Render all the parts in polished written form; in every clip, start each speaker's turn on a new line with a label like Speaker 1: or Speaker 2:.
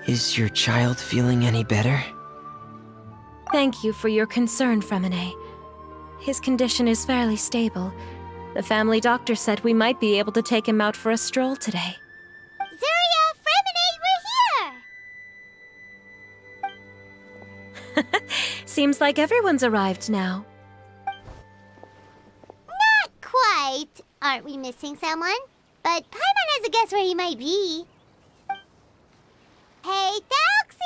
Speaker 1: Is your child feeling any better?
Speaker 2: Thank you for your concern, Fremine. His condition is fairly stable. The family doctor said we might be able to take him out for a stroll today.
Speaker 3: Zuria, Fremine, we're here!
Speaker 2: Seems like everyone's arrived now.
Speaker 3: Not quite. Aren't we missing someone? But Paimon has a guess where he might be. Hey, Thelxie!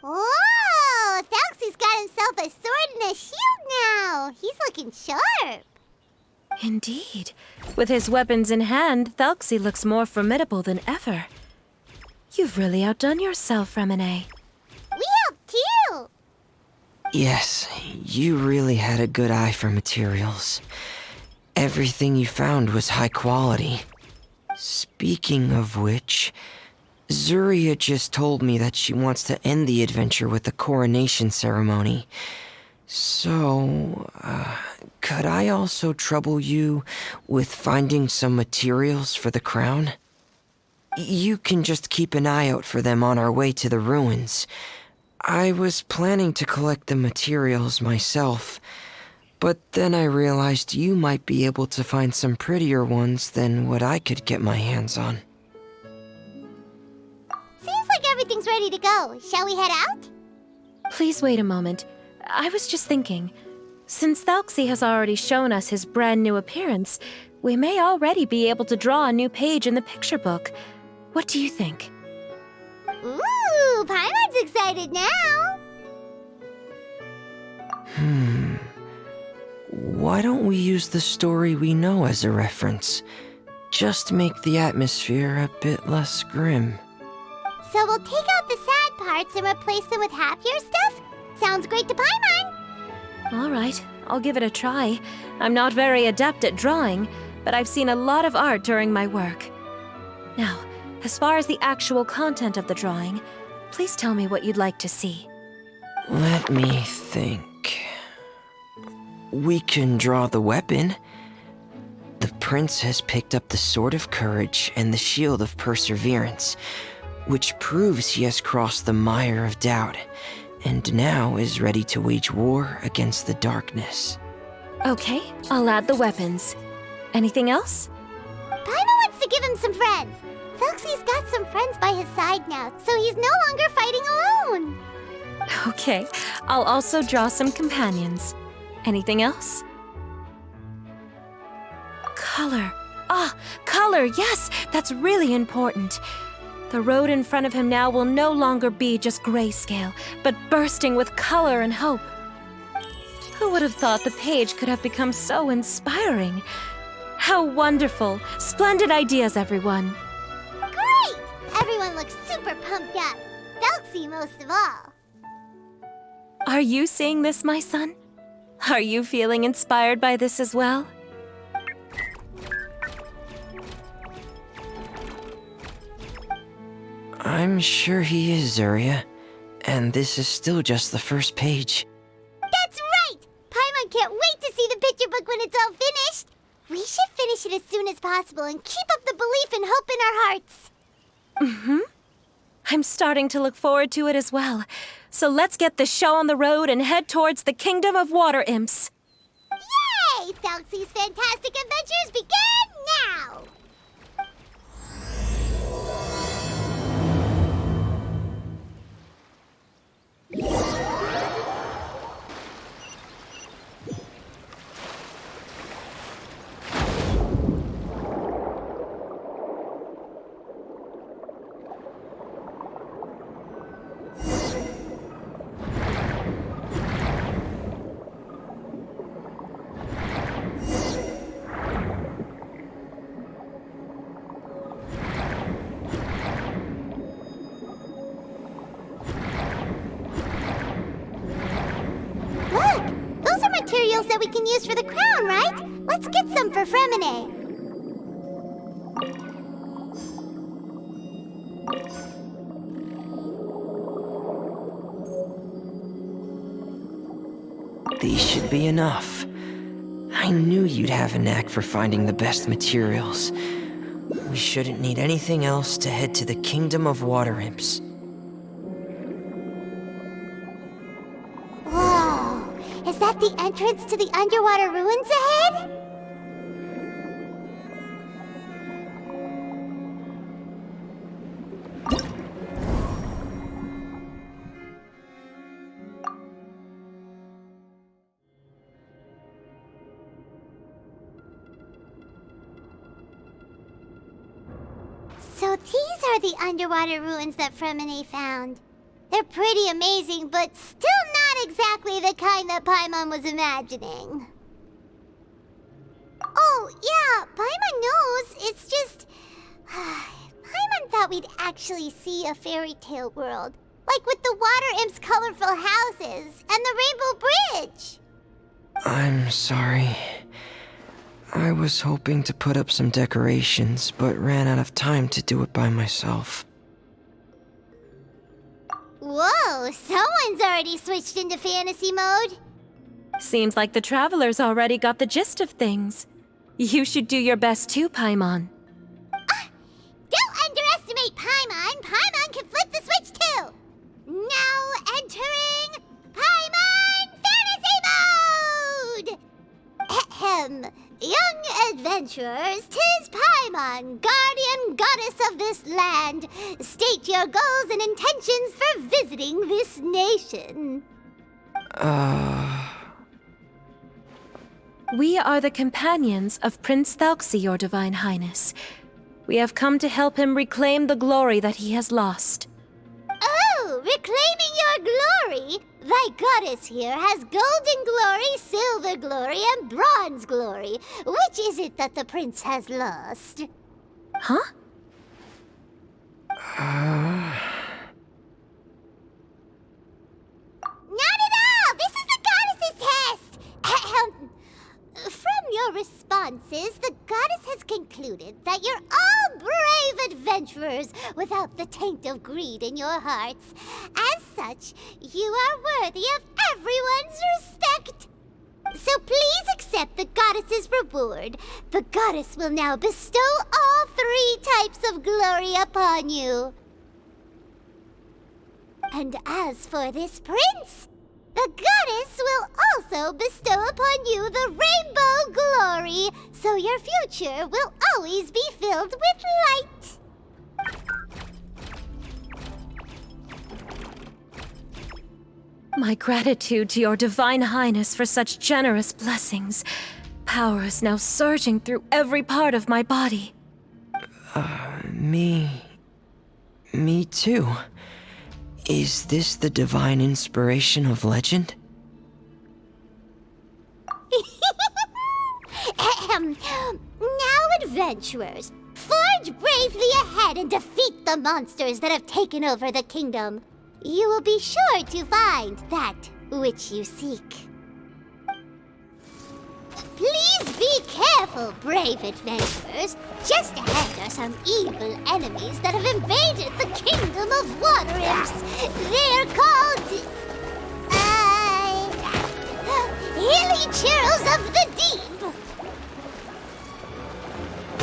Speaker 3: Whoa! Thelxie's got himself a sword and a shield now! He's looking sharp!
Speaker 2: Indeed. With his weapons in hand, Thelxie looks more formidable than ever. You've really outdone yourself, Fremine.
Speaker 3: We helped too!
Speaker 1: Yes, you really had a good eye for materials. Everything you found was high quality. Speaking of which, Zuria just told me that she wants to end the adventure with the coronation ceremony. So, could I also trouble you with finding some materials for the crown? You can just keep an eye out for them on our way to the ruins. I was planning to collect the materials myself, but then I realized you might be able to find some prettier ones than what I could get my hands on.
Speaker 3: Seems like everything's ready to go. Shall we head out?
Speaker 2: Please wait a moment. I was just thinking, since Thelxie has already shown us his brand new appearance, we may already be able to draw a new page in the picture book. What do you think?
Speaker 3: Ooh, Paimon's excited now!
Speaker 1: Why don't we use the story we know as a reference? Just make the atmosphere a bit less grim.
Speaker 3: So we'll take out the sad parts and replace them with happier stuff? Sounds great to Paimon!
Speaker 2: All right, I'll give it a try. I'm not very adept at drawing, but I've seen a lot of art during my work. Now, as far as the actual content of the drawing, please tell me what you'd like to see.
Speaker 1: Let me think. We can draw the weapon. The prince has picked up the Sword of Courage and the Shield of Perseverance, which proves he has crossed the mire of doubt, and now is ready to wage war against the darkness.
Speaker 2: Okay, I'll add the weapons. Anything else?
Speaker 3: Paimon wants to give him some friends. Thelxie's got some friends by his side now, so he's no longer fighting alone.
Speaker 2: Okay, I'll also draw some companions. Anything else? Color. Color, yes! That's really important. The road in front of him now will no longer be just grayscale, but bursting with color and hope. Who would have thought the page could have become so inspiring? How wonderful! Splendid ideas, everyone!
Speaker 3: Great! Everyone looks super pumped up. Thelxie most of all.
Speaker 2: Are you seeing this, my son? Are you feeling inspired by this as well?
Speaker 1: I'm sure he is, Zuria. And this is still just the first page.
Speaker 3: That's right! Paimon can't wait to see the picture book when it's all finished. We should finish it as soon as possible and keep up the belief and hope in our hearts.
Speaker 2: Mm-hmm. I'm starting to look forward to it as well. So let's get the show on the road and head towards the Kingdom of Water Imps.
Speaker 3: Yay! Thelxie's fantastic adventures begin now! Materials that we can use for the crown, right? Let's get some for Fremine.
Speaker 1: These should be enough. I knew you'd have a knack for finding the best materials. We shouldn't need anything else to head to the Kingdom of Water Imps.
Speaker 3: Whoa! Is that the entrance to the underwater ruins ahead? So these are the underwater ruins that Fremine found. They're pretty amazing, but still not exactly the kind that Paimon was imagining. Oh, yeah, Paimon knows. It's just... Paimon thought we'd actually see a fairy tale world. Like with the Water Imp's colorful houses and the Rainbow Bridge.
Speaker 1: I'm sorry. I was hoping to put up some decorations, but ran out of time to do it by myself.
Speaker 3: Whoa, someone's already switched into fantasy mode.
Speaker 2: Seems like the Traveler's already got the gist of things. You should do your best too, Paimon.
Speaker 3: Don't underestimate Paimon. Paimon can flip the switch too. Now entering Paimon Fantasy Mode! Ahem. Young adventurers, 'tis Paimon, guardian goddess of this land. State your goals and intentions for visiting this nation.
Speaker 2: We are the companions of Prince Thelxie, your Divine Highness. We have come to help him reclaim the glory that he has lost.
Speaker 3: Oh, reclaiming your glory? Thy goddess here has golden glory, silver glory, and bronze glory. Which is it that the prince has lost?
Speaker 2: Huh?
Speaker 3: Not at all! This is the goddess's test! Ahem. From your responses, the goddess has concluded that you're all brave adventurers without the taint of greed in your hearts. As such, you are worthy of everyone's respect. So please accept the goddess's reward. The goddess will now bestow all 3 types of glory upon you. And as for this prince, the goddess will also bestow upon you the rainbow glory, so your future will always be filled with light.
Speaker 2: My gratitude to your Divine Highness for such generous blessings. Power is now surging through every part of my body.
Speaker 1: Me too. Is this the divine inspiration of legend?
Speaker 3: Ahem. Now, adventurers, forge bravely ahead and defeat the monsters that have taken over the kingdom. You will be sure to find that which you seek. Please be careful, brave adventurers. Just ahead are some evil enemies that have invaded the Kingdom of Water Imps. They're called... Hilly Churls of the Deep.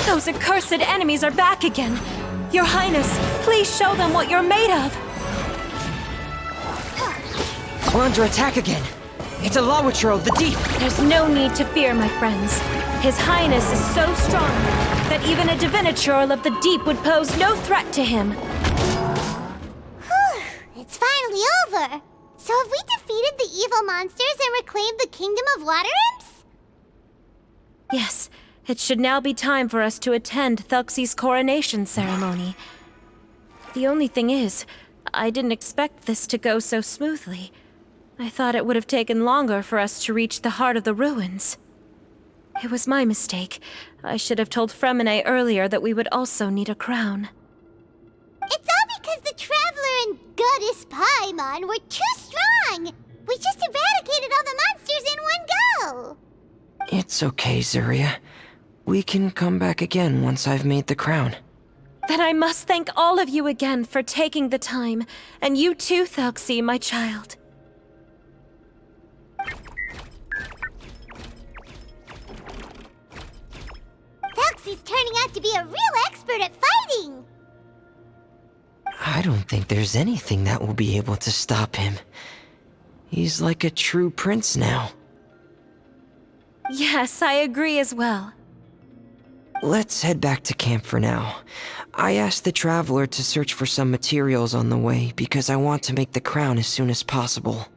Speaker 2: Those accursed enemies are back again. Your Highness, please show them what you're made of.
Speaker 1: We're under attack again. It's a Lawitcher of the Deep.
Speaker 2: There's no need to fear, my friends. His Highness is so strong that even a Divinichurl of the Deep would pose no threat to him.
Speaker 3: Whew, it's finally over. So have we defeated the evil monsters and reclaimed the Kingdom of Water Imps?
Speaker 2: Yes, it should now be time for us to attend Thelxie's coronation ceremony. The only thing is, I didn't expect this to go so smoothly. I thought it would have taken longer for us to reach the heart of the ruins. It was my mistake. I should have told Fremine earlier that we would also need a crown.
Speaker 3: It's all because the Traveler and Goddess Paimon were too strong! We just eradicated all the monsters in one go!
Speaker 1: It's okay, Zuria. We can come back again once I've made the crown.
Speaker 2: Then I must thank all of you again for taking the time, and you too, Thelxie, my child.
Speaker 3: turning out to be a real expert at fighting!
Speaker 1: I don't think there's anything that will be able to stop him. He's like a true prince now.
Speaker 2: Yes, I agree as well.
Speaker 1: Let's head back to camp for now. I asked the Traveler to search for some materials on the way because I want to make the crown as soon as possible.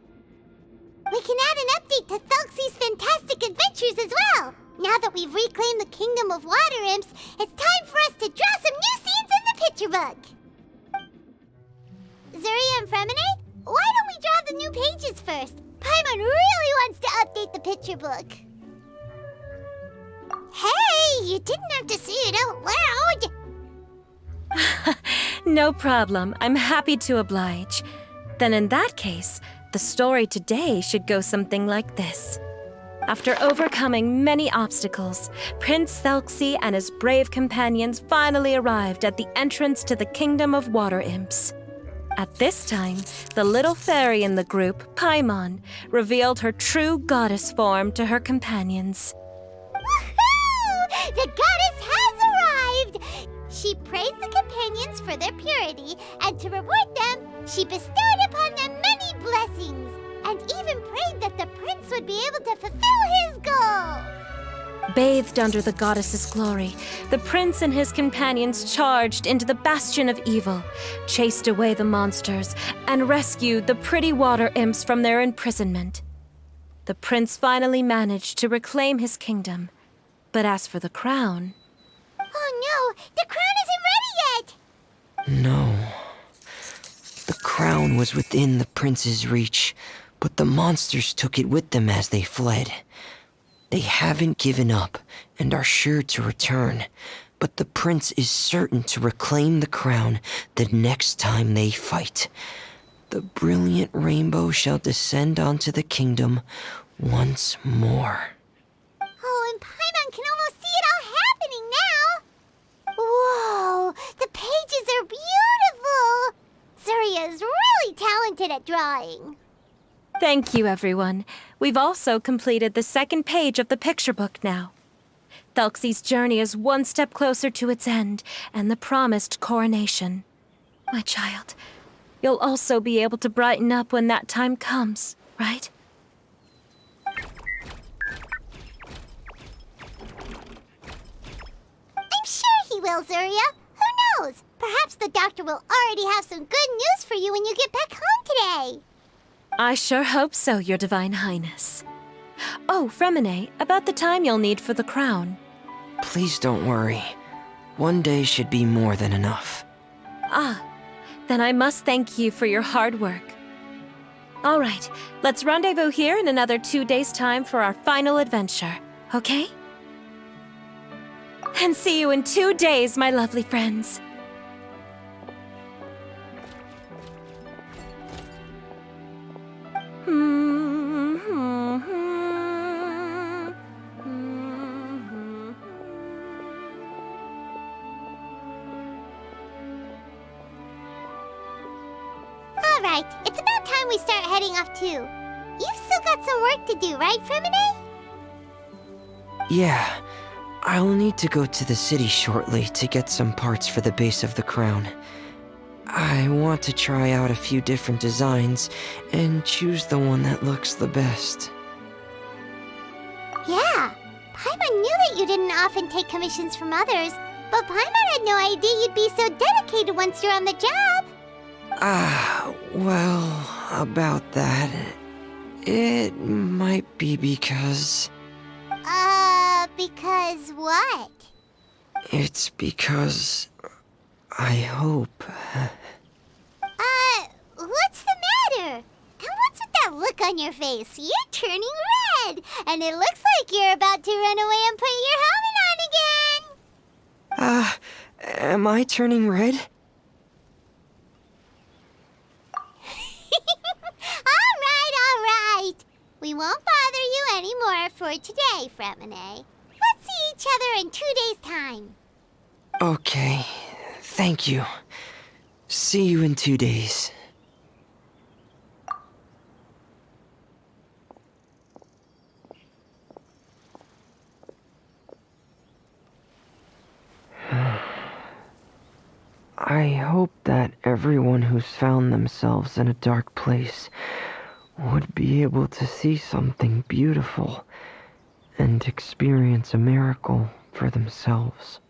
Speaker 3: We can add an update to Thelxie's fantastic adventures as well! Now that we've reclaimed the Kingdom of Water Imps, it's time for us to draw some new scenes in the picture book! Zuria and Fremine, why don't we draw the new pages first? Paimon really wants to update the picture book. Hey, you didn't have to say it out loud!
Speaker 2: No problem. I'm happy to oblige. Then in that case, the story today should go something like this. After overcoming many obstacles, Prince Thelxie and his brave companions finally arrived at the entrance to the Kingdom of Water Imps. At this time, the little fairy in the group, Paimon, revealed her true goddess form to her companions.
Speaker 3: Woohoo! The goddess has arrived! She praised the companions for their purity, and to reward them, she bestowed upon them many blessings, and even prayed that the prince would be able to fulfill his goal!
Speaker 2: Bathed under the goddess's glory, the prince and his companions charged into the bastion of evil, chased away the monsters, and rescued the pretty water imps from their imprisonment. The prince finally managed to reclaim his kingdom. But as for the crown...
Speaker 3: Oh no! The crown isn't ready yet!
Speaker 1: No. The crown was within the prince's reach, but the monsters took it with them as they fled. They haven't given up and are sure to return, but the prince is certain to reclaim the crown the next time they fight. The brilliant rainbow shall descend onto the kingdom once more.
Speaker 3: Oh, and Paimon can almost see it all happening now! Whoa! The pages are beautiful! Zuria is really talented at drawing.
Speaker 2: Thank you, everyone. We've also completed the second page of the picture book now. Thelxie's journey is one step closer to its end and the promised coronation. My child, you'll also be able to brighten up when that time comes, right?
Speaker 3: I'm sure he will, Zuria. Who knows? Perhaps the doctor will already have some good news for you when you get back home today.
Speaker 2: I sure hope so, Your Divine Highness. Oh, Fremine, about the time you'll need for the crown.
Speaker 1: Please don't worry. One day should be more than enough.
Speaker 2: Ah, then I must thank you for your hard work. All right, let's rendezvous here in another 2 days' time for our final adventure, okay? And see you in 2 days, my lovely friends.
Speaker 3: All right, it's about time we start heading off too. You've still got some work to do, right, Fremine?
Speaker 1: Yeah, I'll need to go to the city shortly to get some parts for the base of the crown. I want to try out a few different designs and choose the one that looks the best.
Speaker 3: Yeah, Paimon knew that you didn't often take commissions from others, but Paimon had no idea you'd be so dedicated once you're on the job.
Speaker 1: Well, about that, it might be because...
Speaker 3: Because what?
Speaker 1: It's because... I hope...
Speaker 3: What's the matter? And what's with that look on your face? You're turning red, and it looks like you're about to run away and put your helmet on again.
Speaker 1: Am I turning red?
Speaker 3: All right. We won't bother you anymore for today, Fremine. Let's see each other in 2 days' time.
Speaker 1: Okay, thank you. See you in 2 days. I hope that everyone who's found themselves in a dark place would be able to see something beautiful and experience a miracle for themselves.